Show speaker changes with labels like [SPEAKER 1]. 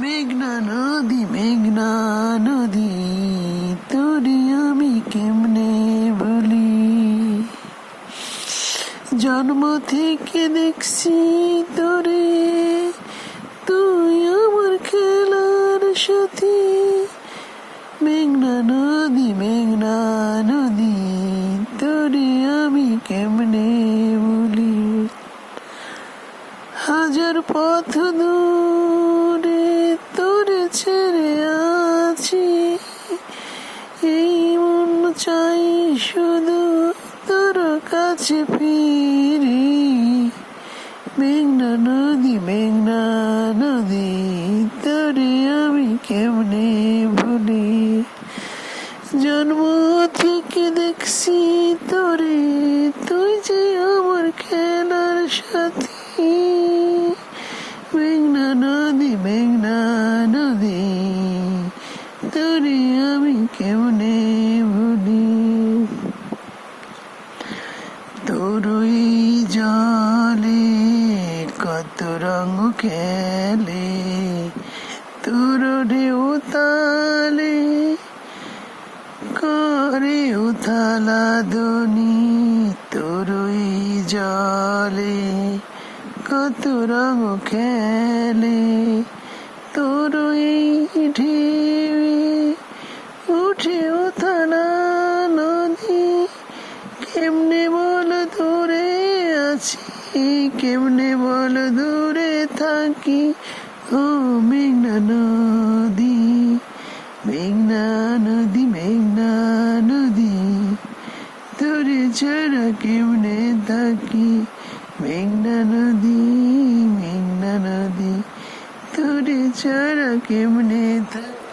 [SPEAKER 1] মেঘনা নদী তোরে আমি কেমনে বলি। জন্ম থেকে দেখছি তোরে, তুই আমার খেলার সাথী। মেঘনা নদী তোরে আমি কেমনে বলি। হাজার পথ দূরে তোরে ছেড়ে আছি, এই মন চাই শুধু তোর কাছে ফিরি। মেঘনা নদী তোরে আমি কেমনে ভুলি। জন্ম থেকে দেখছি তোরে, তুই যে আমার খেলার সাথী। মেঘনা নদী তোরে আমি কেমনে ভুলি। তোরই জলে কত রঙ খেলে, তোর ঢেউ তালে করে উথালা দনি। তোরই জলে কত রঙ খেলে, তোরই ঢেউয়ে উঠে উথালা নদী। কেমনে বল দূরে আছি, কেমনে বল দূরে থাকি। ও মেঘনা নদী তোরে ছাড়া কেমনে থাকি। মেঘনা নদী তোরে ছাড়া কেমনে থাকি।